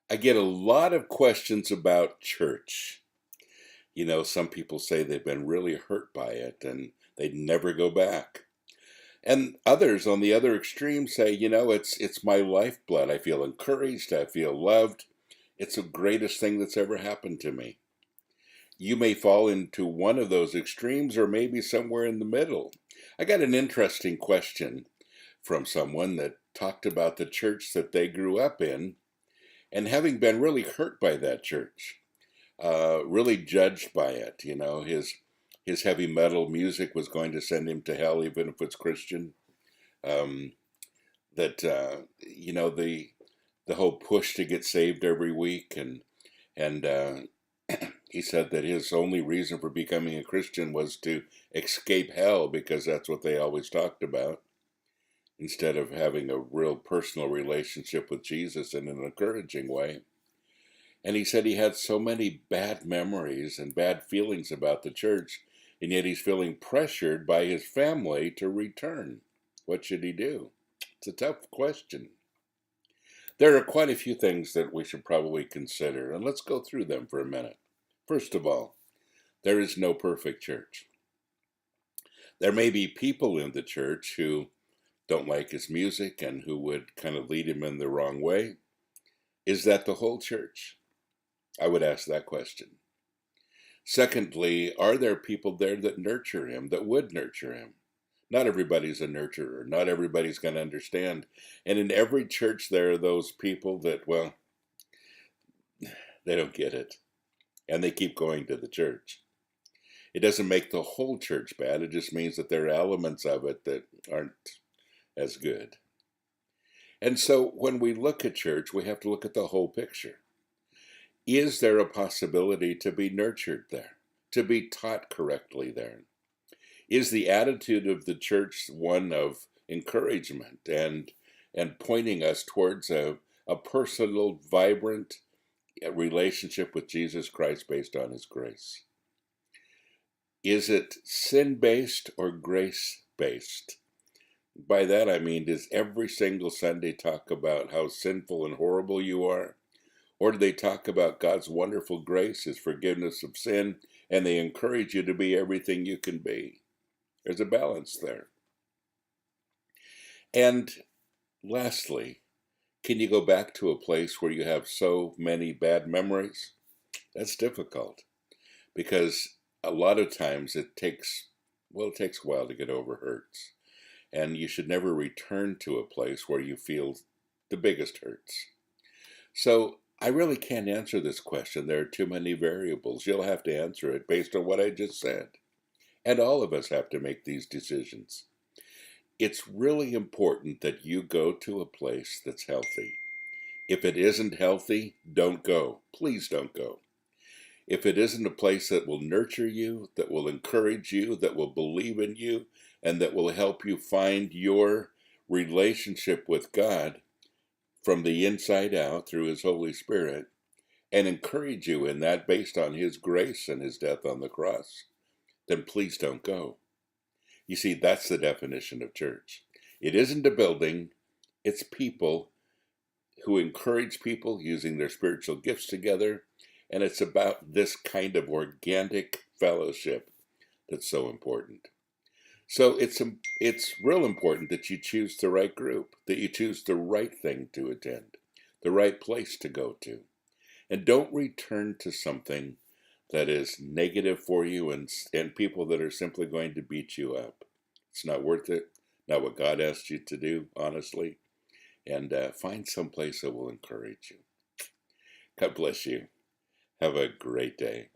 I get a lot of questions about church. Some people say they've been really hurt by it and they'd never go back. And others on the other extreme say, it's my lifeblood. I feel encouraged, I feel loved. It's the greatest thing that's ever happened to me. You may fall into one of those extremes or maybe somewhere in the middle. I got an interesting question from someone that talked about the church that they grew up in and having been really hurt by that church, really judged by it. His heavy metal music was going to send him to hell, even if it's Christian. Um, that the whole push to get saved every week, and he said that his only reason for becoming a Christian was to escape hell because that's what they always talked about, instead of having a real personal relationship with Jesus in an encouraging way. And he said he had so many bad memories and bad feelings about the church, and yet he's feeling pressured by his family to return. What should he do? It's a tough question. There are quite a few things that we should probably consider, and let's go through them for a minute. First of all, there is no perfect church. There may be people in the church who don't like his music and who would kind of lead him in the wrong way. Is that the whole church? I would ask that question. Secondly, are there people there that nurture him, that would nurture him? Not everybody's a nurturer. Not everybody's going to understand. And in every church, there are those people that, well, they don't get it. And they keep going to the church. It doesn't make the whole church bad. It just means that there are elements of it that aren't as good. And so when we look at church, we have to look at the whole picture. Is there a possibility to be nurtured there, to be taught correctly there? Is the attitude of the church one of encouragement and pointing us towards a personal, vibrant relationship with Jesus Christ based on his grace? Is it sin-based or grace-based? By that I mean, does every single Sunday talk about how sinful and horrible you are? Or do they talk about God's wonderful grace, his forgiveness of sin, and they encourage you to be everything you can be? There's a balance there. And lastly, can you go back to a place where you have so many bad memories? That's difficult because a lot of times it takes a while to get over hurts. And you should never return to a place where you feel the biggest hurts. So I really can't answer this question. There are too many variables. You'll have to answer it based on what I just said. And all of us have to make these decisions. It's really important that you go to a place that's healthy. If it isn't healthy, don't go. Please don't go. If it isn't a place that will nurture you, that will encourage you, that will believe in you, and that will help you find your relationship with God from the inside out through his Holy Spirit, and encourage you in that based on his grace and his death on the cross, then please don't go. You see, that's the definition of church. It isn't a building, it's people who encourage people using their spiritual gifts together, and it's about this kind of organic fellowship that's so important. So it's real important that you choose the right group, that you choose the right thing to attend, the right place to go to. And don't return to something that is negative for you and people that are simply going to beat you up. It's not worth it, not what God asked you to do, honestly. And find some place that will encourage you. God bless you. Have a great day.